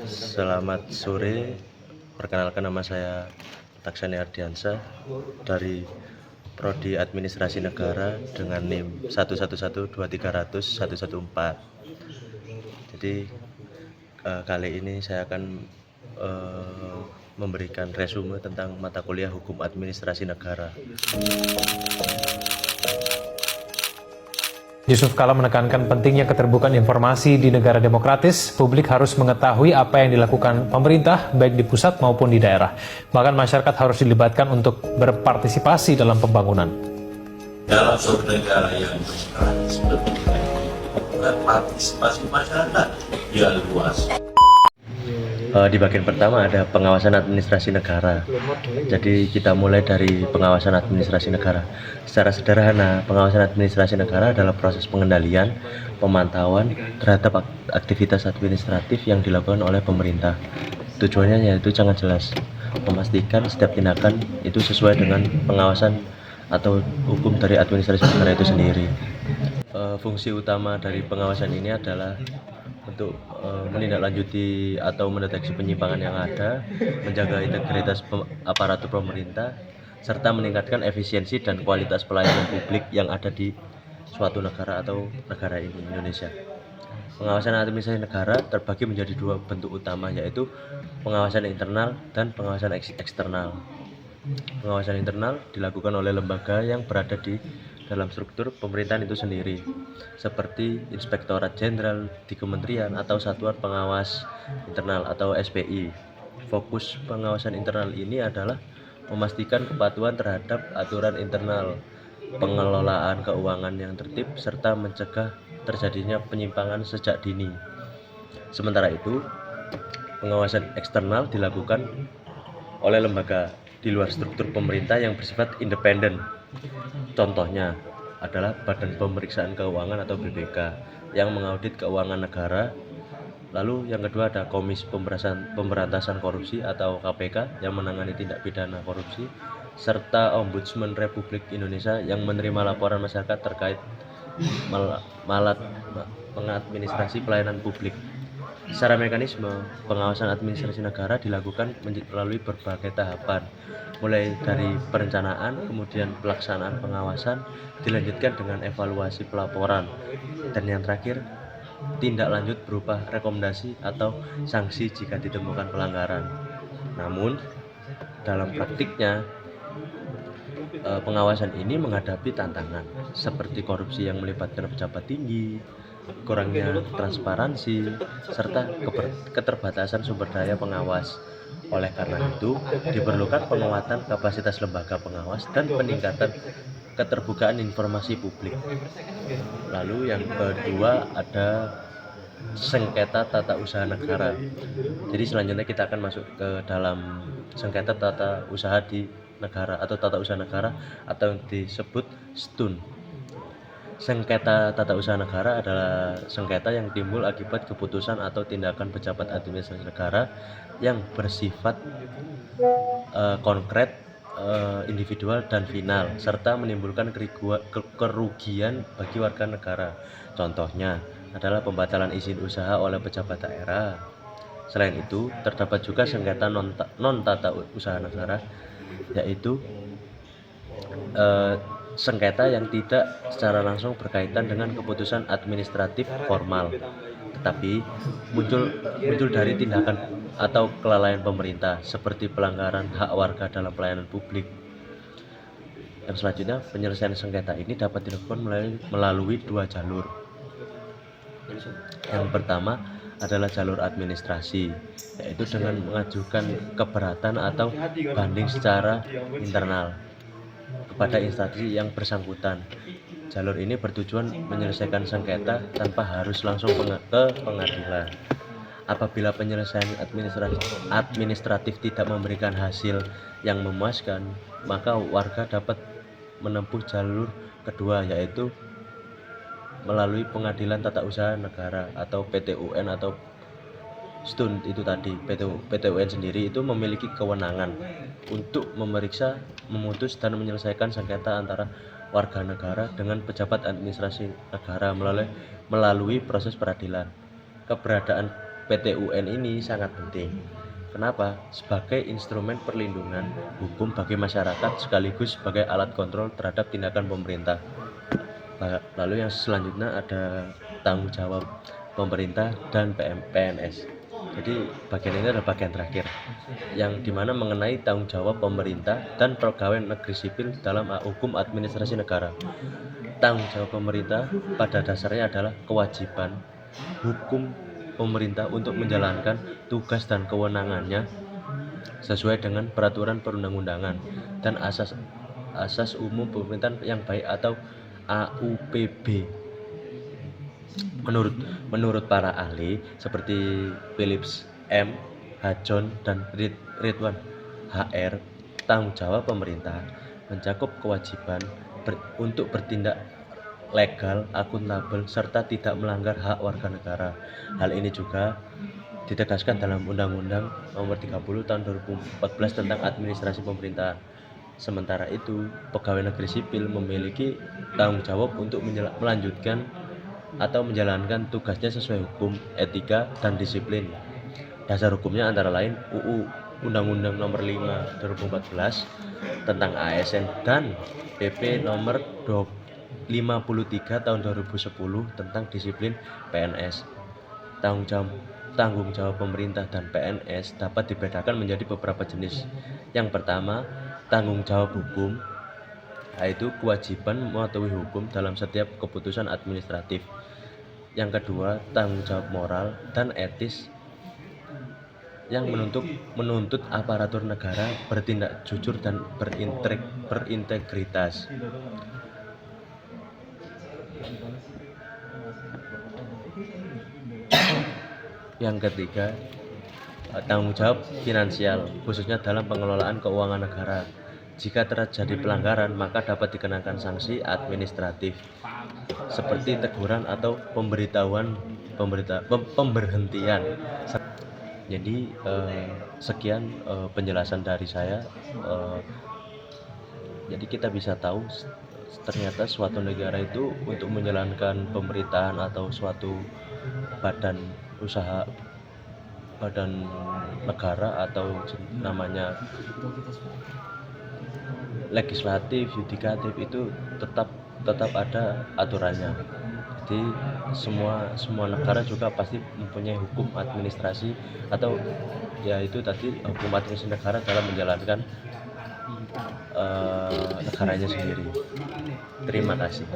Selamat sore, perkenalkan nama saya Taksani Ardiansyah dari Prodi Administrasi Negara dengan NIM 1112300-114. Jadi kali ini saya akan memberikan resume tentang mata kuliah Hukum Administrasi Negara. Yusuf Kala menekankan pentingnya keterbukaan informasi di negara demokratis. Publik harus mengetahui apa yang dilakukan pemerintah, baik di pusat maupun di daerah. Bahkan masyarakat harus dilibatkan untuk berpartisipasi dalam pembangunan. Dalam suatu negara yang demokratis, partisipasi masyarakat yang luas. Di bagian pertama ada pengawasan administrasi negara. Jadi kita mulai dari pengawasan administrasi negara. Secara sederhana, pengawasan administrasi negara adalah proses pengendalian, pemantauan terhadap aktivitas administratif yang dilakukan oleh pemerintah. Tujuannya yaitu sangat jelas, memastikan setiap tindakan itu sesuai dengan pengawasan atau hukum dari administrasi negara itu sendiri. Fungsi utama dari pengawasan ini adalah untuk menindaklanjuti atau mendeteksi penyimpangan yang ada, menjaga integritas aparatur pemerintah, serta meningkatkan efisiensi dan kualitas pelayanan publik yang ada di suatu negara atau negara ini, Indonesia. Pengawasan administrasi negara terbagi menjadi dua bentuk utama, yaitu pengawasan internal dan pengawasan eksternal. Pengawasan internal dilakukan oleh lembaga yang berada di dalam struktur pemerintahan itu sendiri, seperti Inspektorat Jenderal di Kementerian atau Satuan Pengawas Internal atau SPI. Fokus pengawasan internal ini adalah memastikan kepatuhan terhadap aturan internal, pengelolaan keuangan yang tertib, serta mencegah terjadinya penyimpangan sejak dini. Sementara itu, pengawasan eksternal dilakukan oleh lembaga di luar struktur pemerintah yang bersifat independen. Contohnya adalah Badan Pemeriksaan Keuangan atau BPK yang mengaudit keuangan negara. Lalu yang kedua ada Komisi Pemberantasan Korupsi atau KPK yang menangani tindak pidana korupsi, serta Ombudsman Republik Indonesia yang menerima laporan masyarakat terkait mengadministrasi pelayanan publik. Secara mekanisme, pengawasan administrasi negara dilakukan melalui berbagai tahapan, mulai dari perencanaan, kemudian pelaksanaan pengawasan, dilanjutkan dengan evaluasi pelaporan, dan yang terakhir, tindak lanjut berupa rekomendasi atau sanksi jika ditemukan pelanggaran. Namun, dalam praktiknya, pengawasan ini menghadapi tantangan seperti korupsi yang melibatkan pejabat tinggi, kurangnya transparansi, serta keterbatasan sumber daya pengawas. Oleh karena itu, diperlukan penguatan kapasitas lembaga pengawas dan peningkatan keterbukaan informasi publik. Lalu yang kedua ada sengketa tata usaha negara. Jadi selanjutnya kita akan masuk ke dalam sengketa tata usaha di negara atau tata usaha negara atau yang disebut STUN. Sengketa tata usaha negara adalah sengketa yang timbul akibat keputusan atau tindakan pejabat administrasi negara yang bersifat konkret, individual dan final, serta menimbulkan kerugian bagi warga negara. Contohnya adalah pembatalan izin usaha oleh pejabat daerah. Selain itu, terdapat juga sengketa non tata usaha negara, yaitu sengketa yang tidak secara langsung berkaitan dengan keputusan administratif formal, tetapi muncul dari tindakan atau kelalaian pemerintah, seperti pelanggaran hak warga dalam pelayanan publik. Yang selanjutnya, penyelesaian sengketa ini dapat dilakukan melalui dua jalur. Yang pertama adalah jalur administrasi, yaitu dengan mengajukan keberatan atau banding secara internal kepada instansi yang bersangkutan. Jalur ini bertujuan menyelesaikan sengketa tanpa harus langsung ke pengadilan. Apabila penyelesaian administratif tidak memberikan hasil yang memuaskan, maka warga dapat menempuh jalur kedua, yaitu melalui Pengadilan Tata Usaha Negara atau PTUN atau STUN itu tadi. PTUN sendiri itu memiliki kewenangan untuk memeriksa, memutus dan menyelesaikan sengketa antara warga negara dengan pejabat administrasi negara melalui proses peradilan. Keberadaan PT UN ini sangat penting. Kenapa? Sebagai instrumen perlindungan hukum bagi masyarakat sekaligus sebagai alat kontrol terhadap tindakan pemerintah. Lalu yang selanjutnya ada tanggung jawab pemerintah dan PNS. Jadi bagian ini adalah bagian terakhir yang dimana mengenai tanggung jawab pemerintah dan pegawai negeri sipil dalam hukum administrasi negara. Tanggung jawab pemerintah pada dasarnya adalah kewajiban hukum pemerintah untuk menjalankan tugas dan kewenangannya sesuai dengan peraturan perundang-undangan dan asas umum pemerintahan yang baik atau AUPB. Menurut para ahli seperti Philips M, Hajon, dan Ridwan HR, tanggung jawab pemerintah mencakup kewajiban untuk bertindak legal, akuntabel, serta tidak melanggar hak warga negara. Hal ini juga ditegaskan dalam Undang-Undang Nomor 30 Tahun 2014 tentang Administrasi Pemerintahan. Sementara itu, pegawai negeri sipil memiliki tanggung jawab untuk melanjutkan atau menjalankan tugasnya sesuai hukum, etika, dan disiplin. Dasar hukumnya antara lain UU Undang-Undang Nomor 5 2014 tentang ASN dan PP Nomor 53 Tahun 2010 tentang disiplin PNS. Tanggung jawab pemerintah dan PNS dapat dibedakan menjadi beberapa jenis. Yang pertama, tanggung jawab hukum, yaitu kewajiban mematuhi hukum dalam setiap keputusan administratif. Yang kedua, tanggung jawab moral dan etis yang menuntut aparatur negara bertindak jujur dan berintegritas. Yang ketiga, tanggung jawab finansial, khususnya dalam pengelolaan keuangan negara. Jika terjadi pelanggaran, maka dapat dikenakan sanksi administratif seperti teguran atau pemberhentian. Jadi sekian penjelasan dari saya. Jadi kita bisa tahu ternyata suatu negara itu untuk menjalankan pemerintahan atau suatu badan usaha, badan negara atau namanya legislatif, yudikatif itu tetap ada aturannya. Jadi semua negara juga pasti mempunyai hukum administrasi atau yaitu tadi hukum administrasi negara dalam menjalankan negaranya sendiri. Terima kasih.